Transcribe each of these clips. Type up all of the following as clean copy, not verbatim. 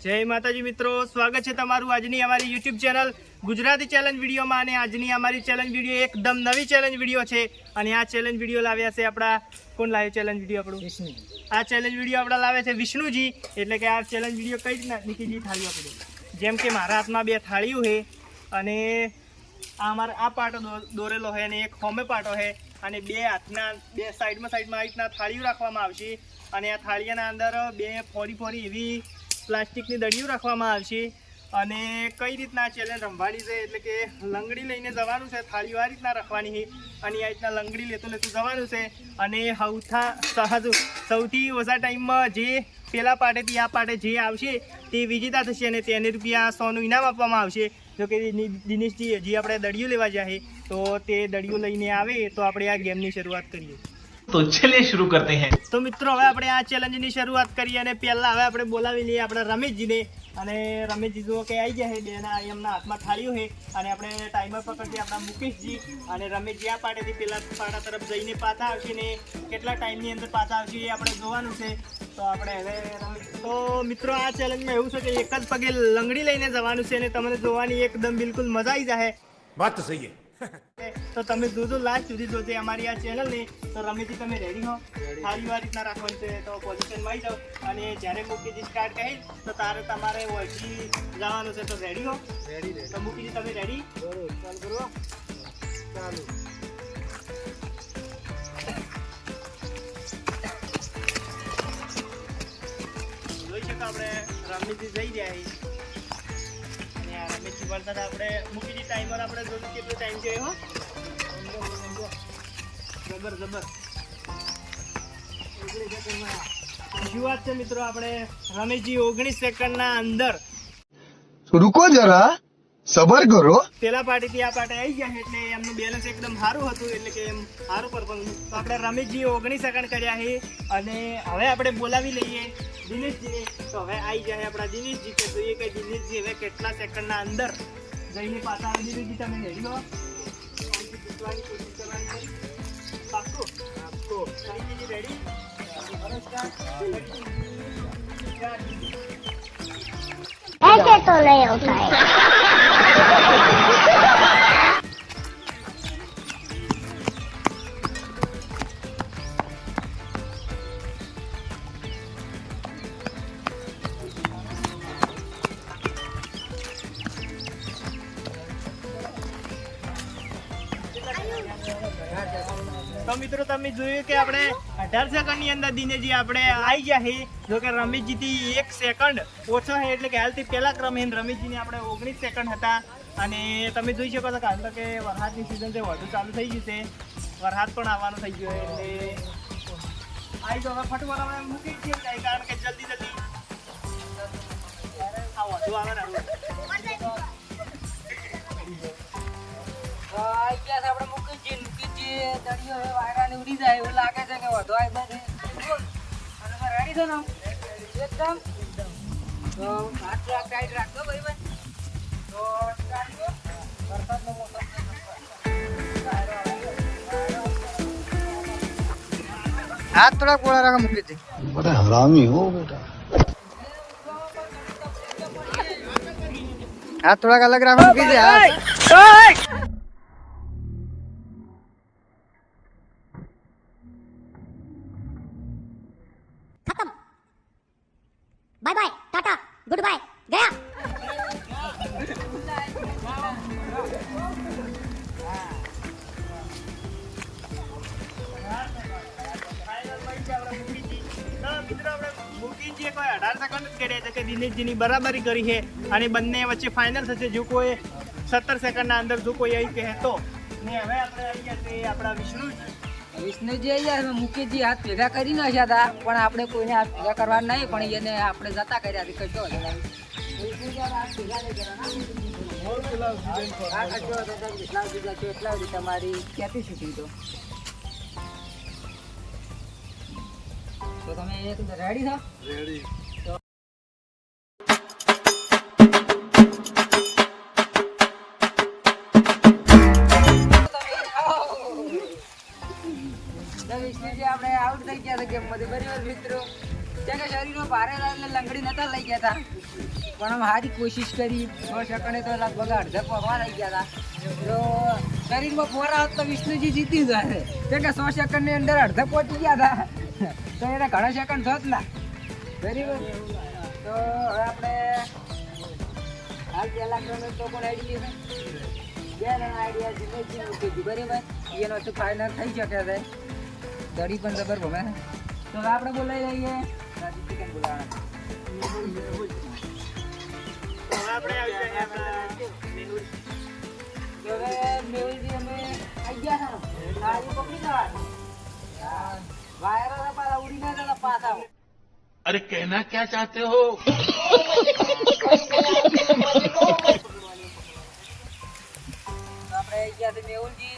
જય માતાજી મિત્રો, સ્વાગત છે તમારું આજની અમારી યુટ્યુબ ચેનલ ગુજરાતી ચેલેન્જ વિડીયોમાં। અને આજની અમારી ચેલેન્જ વિડીયો એકદમ નવી ચેલેન્જ વિડીયો છે। અને આ ચેલેન્જ વિડીયો લાવ્યા છે આપણા કોણ લાવ્યો ચેલેન્જ વિડીયો? આપણું વિષ્ણુજી। આ ચેલેન્જ વિડીયો આપણા લાવે છે વિષ્ણુજી। એટલે કે આ ચેલેન્જ વિડીયો કઈ રીતના નીકળી થાળીઓ આપણે, જેમ કે મારા હાથમાં બે થાળીઓ છે અને આ અમારા આ પાટો દોરેલો છે અને એક હોમે પાટો છે અને બે હાથના બે સાઈડમાં આ રીતના થાળીઓ રાખવામાં આવશે। અને આ થાળીઓના અંદર બે ફોડી એવી પ્લાસ્ટિકની દડીઓ રાખવામાં આવશે। અને કઈ રીતના ચેલેન્જ રમવાની છે એટલે કે લંગડી લઈને જવાનું છે, થાળીઓ આ રીતના રાખવાની છે અને આ રીતના લંગડી લેતું જવાનું છે। અને સૌથી ઓછા ટાઈમમાં જે પેલા પાટેથી આ પાટે જે આવશે તે વિજેતા થશે અને તેને ₹100નું ઇનામ આપવામાં આવશે। જો કે દિનેશજી હજી આપણે દડીઓ લેવા જાય તો તે દડીઓ લઈને આવે તો આપણે આ ગેમની શરૂઆત કરીએ। તો ચલિए शुरू करते हैं। તો મિત્રો હવે આપણે આ ચેલેન્જની શરૂઆત કરીએ અને પહેલા હવે આપણે બોલાવી લઈએ આપણા રમેશજીને। અને રમેશજી જો કે આવી જાય બેના એમના હાથમાં થાળીઓ છે અને આપણે ટાઈમર પકડીએ આપણા મુકેશજી। અને રમેશજી આ પાટેથી પેલા પાટા તરફ જઈને પાછા આવશે ને કેટલા ટાઈમની અંદર પાછા આવશે એ આપણે જોવાનું છે। તો આપણે હવે તો મિત્રો આ ચેલેન્જમાં એવું છે કે એક જ પગે લંગડી લઈને જવાનું છે અને તમને જોવાની એકદમ બિલકુલ મજા આવી જાય। વાત તો સહી છે। તો તમે જોજો લાસ્ટ સુધી જોજો અમારી આ ચેનલને। તો રમેશજી તમે રેડી હો? થાળી આ રીતના રાખવાની છે તો પોઝિશનમાં આવી જાઓ અને જ્યારે મુકેશજી સ્ટાર્ટ કહે તો તમારે વળથી જવાનું છે। તો રેડી હો? રેડી। તો મુકેશજી તમે રેડી? ચાલુ કરો, ચાલુ। જોઈ શકો આપણે રમેશજી જઈ જાય અને આ રમેશજી વળતા આપણે મુકેશજી ટાઈમર આપણે જોયું કેટલો ટાઈમ છે? હો જબર શું વાત છે મિત્રો, આપણે રમેશજી 19 સેકન્ડના અંદર रुको जरा सबर करो। પેલા પાર્ટીથી આ પાર્ટી આવી ગયા એટલે એમનું બેલેન્સ એકદમ સારું હતું, એટલે કે એમ સારું પરફોર્મન્સ। તો આપણે રમેશજી 19 સેકન્ડ કર્યા છે અને હવે આપણે બોલાવી લઈએ દિનેશજીને। તો હવે આવી જાય આપણા દિનેશજી કે જોઈએ કે દિનેશજી હવે કેટલા સેકન્ડના અંદર જઈને પાછા આવે। દિનેશજી તમે રેડી હો? જીતવાની કોશિશ કરવાની છે પાક્કો? દિનેશજી રેડી? ऐसे तो नहीं होता है। તો મિત્રો તમે જોયું કે આપણે 18 સેકન્ડની અંદર દિનેશજી આપણે આવી ગયા છે। જો કે રમેશજીથી 1 સેકન્ડ ઓછો છે, એટલે કે હાલથી પહેલા ક્રમે રમેશજીને આપણે 19 સેકન્ડ હતા। અને તમે જોઈ શકો છો કે હાલ તો કે વરસાદની સિઝન છે, વધુ ચાલુ થઈ ગયું છે, વરસાદ પણ આવવાનો થઈ ગયો એટલે આવી તો હવે ફટફટ આપણે મૂકી જ જાય કારણ કે જલ્દી આ વધુ આવે ને આપણે મૂકી દડીઓ વાયરાની ઉડી જાય એવું લાગે છે કે વધુ આવી બસ રેડી છો ને એકદમ? તો હાથ ટાઈટ રાખજો ભાઈ। તો વરસાદનો મોસમ હાથ થોડા પોળા રાખા મૂકી દે। बड़ा हरामी हो बेटा। હાથ થોડાક અલગ રાખો મૂકી દે હાથ। Bye bye, tata, goodbye, गया। મુકેશજીએ કોઈ 18 સેકન્ડ જ કર્યા છે કે દિનેશજીની બરાબરી કરી છે અને બંને વચ્ચે ફાઇનલ થશે જો કોઈ 17 સેકન્ડના અંદર જો કોઈ આવી કહે તો। ને હવે આપણે આવી ગયા છે આપણા વિષ્ણુજી આવી જાય મુકેશજી હાથ ભેગા કરી નાખ્યા હતા પણ આપણે કોઈને હાથ ભેગા કરવા નહીં, પણ એને આપણે જતા કર્યા હતી કશો એટલા તમારી કેપેસિટી તો તમે રેડી છો? રેડી। વિષ્ણુજી આપણે આઉટ થઈ ગયા હતા ગેમમાંથી બરાબર મિત્રો? ત્યાં કે શરીરમાં ભારે એટલે લંગડી નતા લઈ ગયા હતા પણ આમ સારી કોશિશ કરી 100 સેકન્ડે તો લગભગ અડધા પગવા થઈ ગયા હતા. તો શરીરમાં ફોરા હોત તો વિષ્ણુજી જીતી જાય કેમ કે 100 સેકન્ડની અંદર અડધા પહોંચી ગયા હતા તો એને ઘણા સેકન્ડ થોત ના બરાબર. તો હવે આપણે હાલ પહેલા ક્રમે તો પણ આઈડિયા બે જણા આઈડિયા જીતે મૂકી બરાબર. એનો તો ફાઇનલ થઈ શકે છે. દડી પણ જબર ભમે. તો હવે આપણે બોલાવી લઈએ રાજીવ ચિકન બોલાવવાના. તો હવે આપણે આવી જઈએ આપણા મેહુલ. તો હવે મેહુલજી અમે આવી ગયા હતા ને આ પકડી જવાનું વાયર હતા પાછા ઉડી ના જતા પાછા. अरे कहना क्या चाहते हो? આપણે ગયા છે મેહુલજી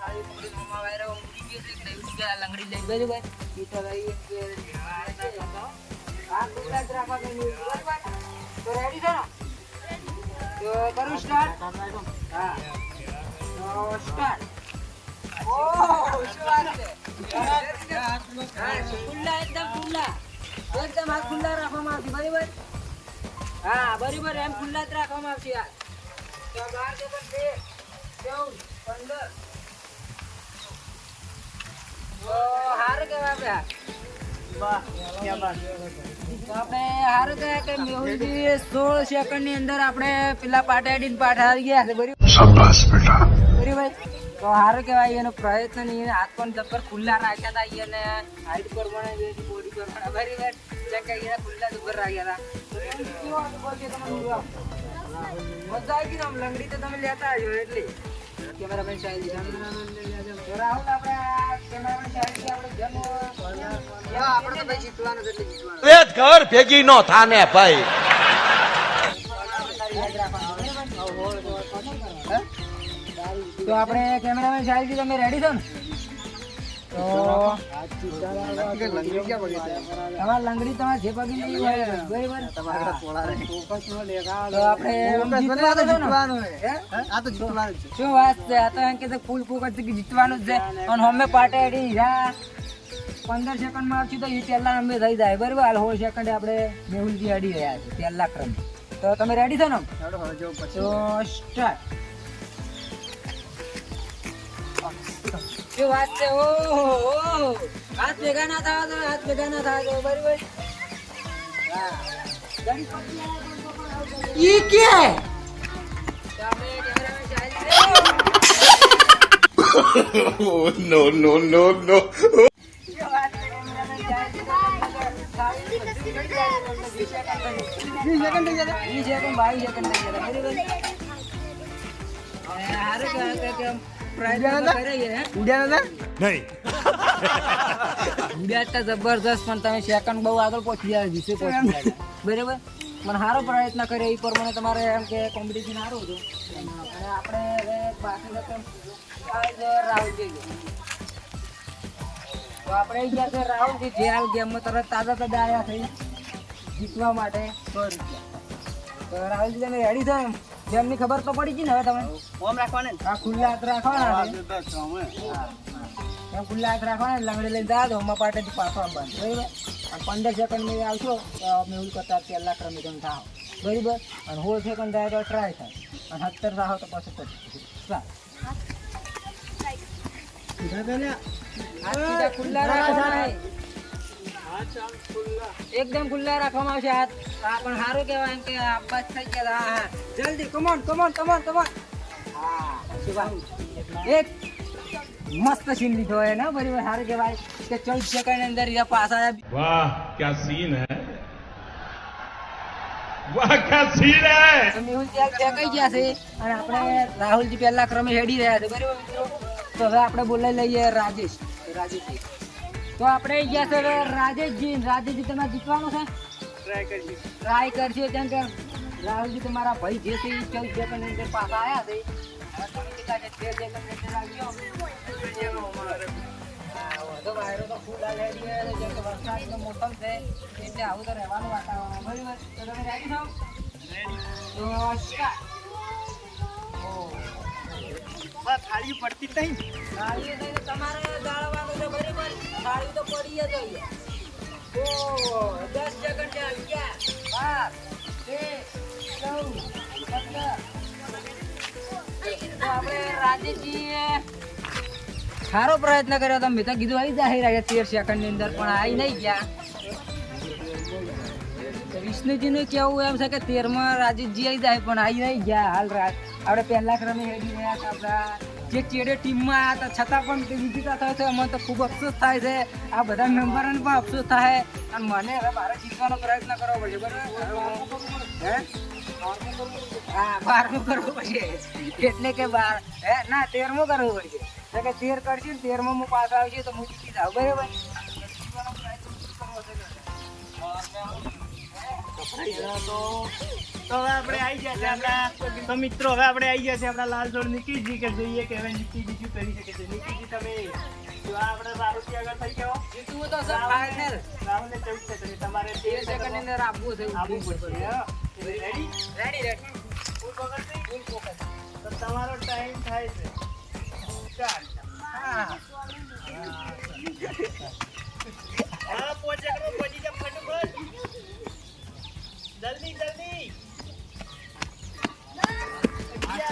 થાળી પકડી મમ્મા વાયરા ઉડી ગયો છે કે ઉડી ગયા લંગડી લઈ ગયો ભાઈ ઈ તો રહી કે આ કુકડા જ રાખવાનું મેહુલજી બરાબર. તો રેડી છો ને? તો કરું સ્ટાર્ટ. હા તો સ્ટાર્ટ. ઓહ શું વાત છે. હા ખુલ્લા એકદમ હાથ ખુલ્લા રાખવામાં આવશે બરાબર. હા બરાબર એમ ખુલ્લા જ રાખવામાં આવશે યાર. તો 12 સેકન્ડ 13 14 15 તો હારું કહેવાય આપણે. વાહ ક્યાં બાત. તો આપણે હારું કહેવાય કે મેહુલજી 16 સેકન્ડની અંદર આપણે પેલા પાટાડીને પાઠ હારી ગયા છે બરાબર. शाबाश बेटा બરાબર. તો સારું કહેવાય એનો પ્રયત્ન નહીં હાથ પણ જબ્બર ખુલ્લા રાખ્યા હતા એને હાઈટ પ્રમાણે બોડી પ્રમાણે બરાબર જેમ કે એને ખુલ્લા જ ઉપર રાખ્યા હતા. મજા આવી ગઈ આમ લંગડી તો તમે લેતા આવ્યો એટલે કેમેરામેન સાહેબ રાહુલ આપણે કેમેરામેન સાહેબ આપણે જન્મ આપણે તો ભાઈ જીતવાનું એટલે જીતવાનું એ ઘર ભેગી નો થાને ભાઈ. તો આપણે કેમેરામેન સાહેબ તમે રેડી છો ને? તો તમારે લંગડી તમારે જે પગી લેવી હોય બરાબર. તો આપણે જીતવાનું છે ને? શું વાત છે આ તો એમ કે ફૂલ ફૂક જ જીતવાનું જ છે. અને અમે પાટે એડી 15 સેકન્ડમાં આવશું તો એ પહેલા અમે થઈ જાય બરાબર. હાલ 16 સેકન્ડે આપણે મેહુલજી અડી રહ્યા છે પહેલા ક્રમ. તો તમે રેડી છો ને? તો સ્ટાર્ટ. શું વાત છે. ઓહો હાથ ભેગા ના થવા દો બરાબર. હા ઈ કે તો આપણે કેમેરામેન સાહેબ નો નો નો નો. જબરદસ્ત પણ તમે સેકન્ડ બહુ આગળ પહોંચી જાય 20 પહોંચી જાય બરાબર. પણ સારો પ્રયત્ન કરે એ પ્રમાણે તમારે એમ કે કોમ્પિટિશન સારું હતું. અને આપણે હવે બાકી રાહુલ જઈએ. તો આપણે ગયા છે રાહુલજી જે હાલ ગેમમાં તરત તાજા આવ્યા થઈ જીતવા માટે 100 રૂપિયા. તો રાહુલજી તમે રેડી છો એમ? જેમની ખબર તો પડી ગઈ ને હવે તમે ઓમ રાખવાને આ ખુલ્લા હાથ રાખવાના છે. એમ ખુલ્લા હાથ રાખવાના લંગડી લઈને જા દો હમણાં પાટેથી પાછો આવવાનું બરાબર. અને 15 સેકન્ડ આવશો તો મેહુલ કરતા પહેલા ક્રમે તમે થાવ બરાબર. અને 16 સેકન્ડ થાય તો ટ્રાય થાય અને 70 થાવ તો પછી ખુલ્લા રાખવાના એકદમ ખુલ્લા રાખવામાં આવશે હાથ. હા પણ સારું કહેવાય એમ કે આબાદ થઈ ગયા. હા હા જલ્દી કમોન હા શું વાત. એક મસ્ત સીન લીધો હોય ને બરાબર. સારું કહેવાય કે 14 સેકન્ડ અંદર એ પાછા वाह क्या सीन है, वाह क्या सीन है. મેહુલ ત્યાં ફેંકાઈ ગયા છે અને આપણે રાહુલજી પહેલા ક્રમે હેડી રહ્યા છે બરાબર મિત્રો. તો હવે આપણે બોલાવી લઈએ રાજેશજી. તો આપણે ગયા છે હવે રાજેશજી તમારે જીતવાનું છે. ટ્રાય કરજો કેમ કે રાહુલજી તમારા ભાઈ જે છે એ 14 સેકન્ડ અંદર પાછા આવ્યા છે. હવે તમે કેટલા છે 13 સેકન્ડ અંદર આવજો. તો વાયરો તો ફૂલ હાલ હેડી છે જેમ કે વરસાદનો મોસમ છે એટલે આવું તો રહેવાનું વાતાવરણ બરાબર. તો તમે રેડી છો? તો સ્ટાર્ટ. થાળી પડતી જ નહીં. થાળી તો તમારે જાળવવાનું છે બરાબર. થાળી તો પડી જ હોય. ઓ 10 સેકન્ડ 11 12 આપણે રાજેશજીએ સારો પ્રયત્ન કર્યો હતો. મેં તો કીધું આવી જાય 13 સેકન્ડની અંદર, પણ આવી નહીં ગયા. વિષ્ણુજીનું કેવું એમ છે કે 13માં રાજેશજી આવી જાય, પણ આવી નહીં ગયા. હાલ આપણે પહેલા ક્રમે હેડી રહ્યા હતા. આપણા જે ચેડે ટીમમાં આવ્યા હતા છતાં પણ તે વિજેતા થયો છે. અમને તો ખૂબ અફસોસ થાય છે. આ બધા મેમ્બરોને પણ અફસોસ થાય, અને મને હવે બહાર જીતવાનો પ્રયત્ન કરવો પડશે. બરાબર હે? હા, 12મું કરવું પડશે. એટલે કે 12 હે ના 13મું કરવું પડશે. એટલે કે 13 કરશે ને 13માં હું પાસ આવશે તો હું જીતી જાઉં. બરાબર જીતવાનો પ્રયત્ન કરવો છે. તો હવે આપણે આવી ગયા છે આપણા તો મિત્રો હવે આપણે આવી ગયા છે આપણા લાલજોડ નિકીજી કે જોઈએ કે હવે નિકીજી શું કરી શકે છે. નિકીજી તમે જો આ આપણે રાહુલથી આગળ થઈ ગયો જીતવું તો સર ફાઇનલ. રાહુલને 14 સેકન્ડ તમારે 13 સેકન્ડની અંદર આપવું છે. રેડી રેડી ફૂલ ફોકસ તો તમારો ટાઈમ થાય છે સ્ટાર્ટ. હા હા પહોંચે કરો પહોંચી જાવ ફટાફટ જલ્દી જલ્દી 11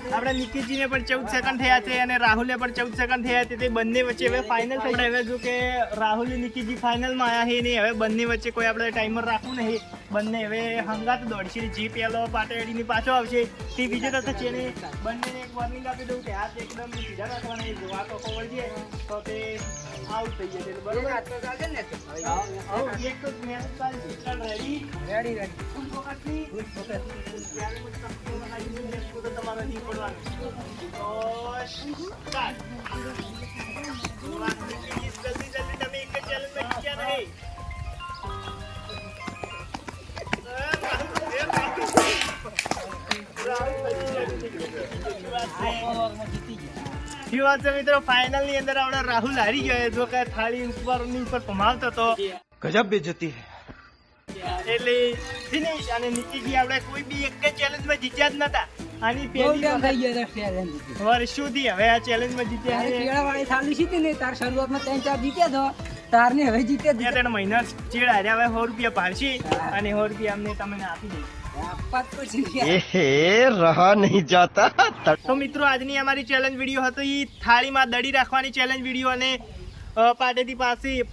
આપણે નિકીજીને પણ 14 સેકન્ડ થયા છે અને રાહુલને પણ 14 સેકન્ડ થયા છે. તે બંને વચ્ચે હવે ફાઇનલ થઈ હવે જો કે રાહુલ નિકીજી ફાઇનલમાં આવ્યા છે નહીં. હવે બંને વચ્ચે કોઈ આપણે ટાઈમર રાખવું નહીં. બંને હવે હંગાત દોડશે. જે પહેલો પાટેડીની પાછો આવશે તે બીજો થશે. અને બંનેને એક વોર્નિંગ આપી દઉં કે હાથ એકદમ સીધા રાખવાના. જો આ ટોકો વળી જાય તો તે આઉટ થઈ જશે. બરોબર તો ચાલશે ને? એક તો મેચ ચાલશે. ચાલ રેડી રેડી ફૂલ ફોકસથી તો તમારે નહીં પડવાનું. તો સ્ટાર્ટ. જલ્દી જલ્દી તમે એક જ ચેલેન્જમાં જીત્યા નહીં. શું વાત છે મિત્રો, ફાઇનલ ની અંદર આપણે રાહુલ હારી ગયો. જો કે થાળી ઉપરની ઉપર ભમાવતો હતો गजब बेइज्जती है. એટલે ફિનિશ. અને નિકીજી આપણે કોઈ બી એક જ ચેલેન્જમાં જીત્યા જ નતા. આની બહુ પહેલી ટાઈમ વખત થઈ ગયો છે challenge જીતી. વર્ષોથી હવે આ ચેલેન્જમાં જીત્યા છે. કેળાવાળી થાળી જીતી ને તાર શરૂઆતમાં 3-4 જીત્યા તો તારની હવે જીતે જ 2-3 મહિના ચેડ હાર્યા. હવે 100 રૂપિયા પાડશે અને 100 રૂપિયા અમને તમને આપી દઈશ. આપવા જ પડશે. एहे रहा नहीं जाता. તો મિત્રો આજની અમારી ચેલેન્જ વિડીયો હતો એ થાળીમાં દડી રાખવાની ચેલેન્જ વિડીયો અને પાટેથી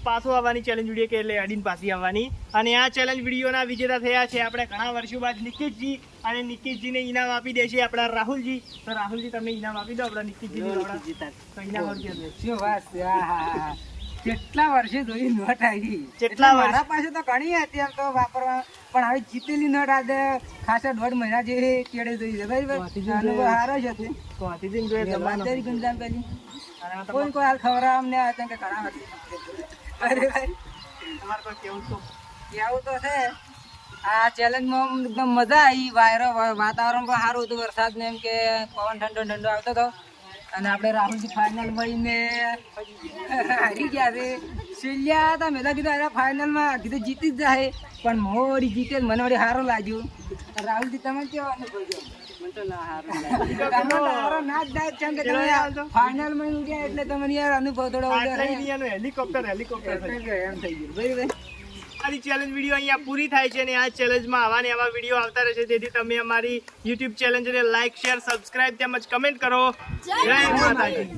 પાછો આવવાની ચેલેન્જ વિડીયો કે એટલે અડીને પાછી આવવાની. અને આ ચેલેન્જ વિડીયોના વિજેતા થયા છે આપણે ઘણા વર્ષો બાદ નિકીશજી. અને નિકીશજીને ઇનામ આપી દેશે આપણા રાહુલજી. તો રાહુલજી તમે ઇનામ આપી દો આપણા નિકીશજીને. તો ઇનામ આપી દો. શું વાત છે. આહાહા. કેટલા વર્ષે જોઈ નોટ આવી. કેટલા વર્ષ? મારા પાસે તો ઘણી હતી એમ તો વાપરવા, પણ આવી જીતેલી નોટ આજે ખાસા 1.5 મહિના જેવી કેળે જોઈ છે. બરાબર અનુભવ સારો જ હતો. કોંતીજીને જોઈએ તમારો. વાંધરી ગુંજામ પેલી અને આ કોઈ કોઈ હાલ ખબર અમને હતા કે ઘણા હતી. અરે ભાઈ તમારે કોઈ કેવું તો કેવું તો છે. આ ચેલેન્જમાં એકદમ મજા આવી. વાતાવરણ પણ સારું હતું. વરસાદ ને એમ કે પવન ઠંડો ઠંડો આવતો હતો. અને આપણે રાહુલજી ફાઇનલ મળીને હારી ગયા છે. સિલિયા હતા મેં કીધું અરે ફાઇનલમાં કીધું જીતી જ જાય, પણ મોડી જીતે મને વળી સારું લાગ્યું. રાહુલજી તમે કેવો અનુભવ છે? મને તો ના સારું લાગ્યું. તમને તો સારો ના જ થાય કેમ કે તમે ફાઇનલમાં ગયા એટલે તમને યાર અનુભવ થોડો આટલા ઇન્ડિયાનું હેલિકોપ્ટર એમ થઈ ગયું. બરાબર અમારી ચેલેન્જ વિડીયો અહીંયા પૂરી થાય છે. અને આ ચેલેન્જમાં આવા ને આવા વિડીયો આવતા રહેશે. તેથી તમે અમારી યુટ્યુબ ચેલેન્જને લાઇક શેર સબસ્ક્રાઇબ તેમજ કમેન્ટ કરો. જય માતાજી.